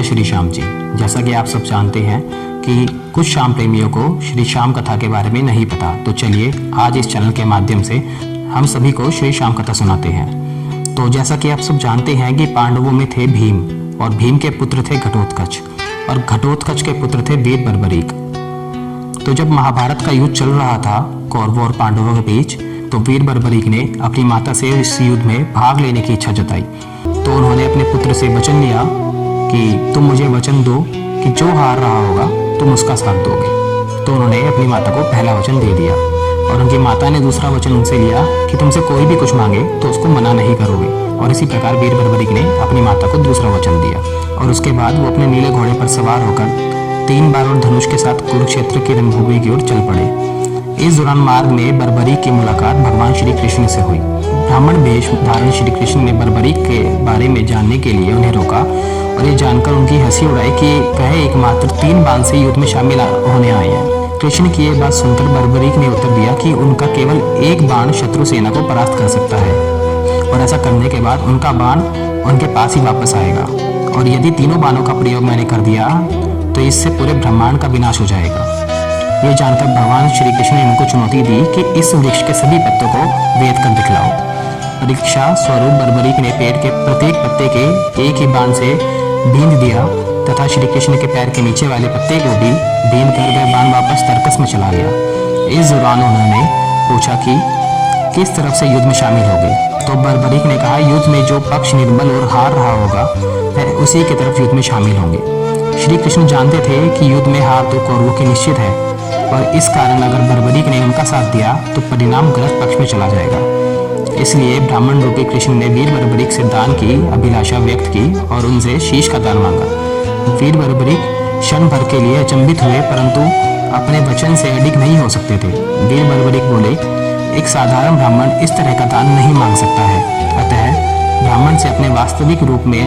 श्री श्याम जी। जैसा कि आप सब जानते हैं कि कुछ श्याम प्रेमियों को श्री श्याम कथा के बारे में नहीं पता, तो चलिए आज इस चैनल के माध्यम से हम सभी को श्री श्याम कथा सुनाते हैं। तो जैसा कि आप सब जानते हैं कि पांडवों में थे भीम, और भीम के पुत्र थे घटोत्कच, और घटोत्कच के पुत्र थे वीर बर्बरीक। तो जब महाभारत का युद्ध चल रहा था कौरवों और पांडवों के बीच, तो वीर बर्बरीक ने अपनी माता से इस युद्ध में भाग लेने की इच्छा जताई। तो उन्होंने अपने पुत्र से वचन लिया कि तुम मुझे वचन दो कि जो हार रहा होगा तुम उसका साथ दोगे। तो उन्होंने अपनी माता को पहला वचन दे दिया, और उनकी माता ने दूसरा वचन उनसे लिया कि तुमसे कोई भी कुछ मांगे तो उसको मना नहीं करोगे। और इसी प्रकार वीर बर्बरीक ने अपनी माता को दूसरा वचन दिया, और उसके बाद वो अपने नीले घोड़े पर सवार होकर 3 बार और धनुष के साथ कुरुक्षेत्र की रणभूमि की ओर चल पड़े। इस दौरान मार्ग में बर्बरीक की मुलाकात भगवान श्री कृष्ण से हुई। ब्राह्मण वेश धारण श्री कृष्ण ने बर्बरीक के बारे में जानने के लिए उन्हें रोका, और ये जानकर उनकी हंसी उड़ाई कि वह एकमात्र 3 बाण से युद्ध में शामिल होने आए हैं। कृष्ण की यह बात सुनकर बर्बरीक ने उत्तर दिया कि उनका केवल एक बाण शत्रु सेना को परास्त कर सकता है, और ऐसा करने के बाद उनका बाण उनके पास ही वापस आएगा, और यदि तीनों बाणों का प्रयोग मैंने कर दिया तो इससे पूरे ब्रह्मांड का विनाश हो जाएगा। ये जानकर भगवान श्री कृष्ण ने उनको चुनौती दी कि इस वृक्ष के सभी पत्तों को वेद कर दिखलाओ। परीक्षा स्वरूप बर्बरीक ने पेड़ के प्रत्येक पत्ते के एक ही बाण से बींध दिया, तथा श्री कृष्ण के पैर के नीचे वाले पत्ते को भी बींध कर वह बाण वापस तर्कस में चला गया। इस दौरान उन्होंने पूछा कि किस तरफ से युद्ध में शामिल होगे। तो बर्बरीक ने कहा, युद्ध में जो पक्ष निर्बल और हार रहा होगा वह उसी की तरफ युद्ध में शामिल होंगे। श्री कृष्ण जानते थे कि युद्ध में हार तो कौरवों की निश्चित है, और इस कारण अगर बर्बरीक ने उनका साथ दिया तो परिणाम गलत पक्ष में चला जाएगा। इसलिए ब्राह्मण रूपी कृष्ण ने वीर बर्बरीक से दान की अभिलाषा व्यक्त की और उनसे शीश का दान मांगा। वीर बर्बरीक क्षण भर के लिए अचंभित हुए, परंतु अपने वचन से अडिग नहीं हो सकते थे। वीर बर्बरीक बोले, एक साधारण ब्राह्मण इस तरह का दान नहीं मांग सकता है। अतः ब्राह्मण से अपने वास्तविक रूप में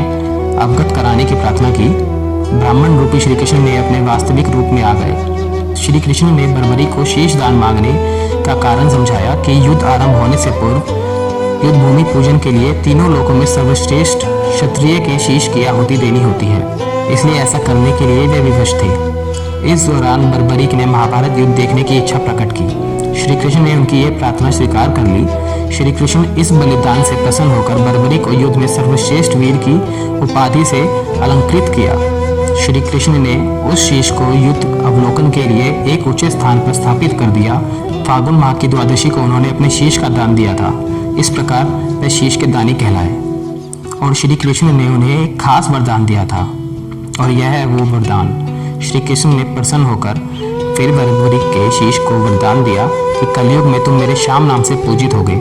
अवगत कराने की प्रार्थना की। ब्राह्मण रूपी श्री कृष्ण ने अपने वास्तविक रूप में आ गए। श्री कृष्ण ने बर्बरीक को शीश दान मांगने का कारण समझाया कि युद्ध आरंभ होने से पूर्व युद्ध भूमि पूजन के लिए तीनों लोकों में सर्वश्रेष्ठ क्षत्रिय के शीश की आहुति देनी होती है, इसलिए ऐसा करने के लिए वे विवश थे। इस दौरान बर्बरीक ने महाभारत युद्ध देखने की इच्छा प्रकट की। श्री कृष्ण ने उनकी ये प्रार्थना स्वीकार कर ली। श्री कृष्ण इस बलिदान से प्रसन्न होकर बर्बरीक को युद्ध में सर्वश्रेष्ठ वीर की उपाधि से अलंकृत किया। श्री कृष्ण ने उस शीश को युद्ध अवलोकन के लिए एक ऊंचे स्थान पर स्थापित कर दिया। फागुन माह की द्वादशी को उन्होंने अपने शीश का दान दिया था। इस प्रकार वे शीश के दानी कहलाए, और श्री कृष्ण ने उन्हें एक खास वरदान दिया था, और यह है वो वरदान। श्री कृष्ण ने प्रसन्न होकर फिर बर्बरीक के शीश को वरदान दिया कि कलयुग में तुम मेरे श्याम नाम से पूजित होगे,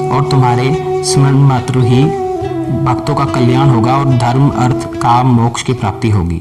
और तुम्हारे स्मरण मात्र ही भक्तों का कल्याण होगा, और धर्म अर्थ काम मोक्ष की प्राप्ति होगी।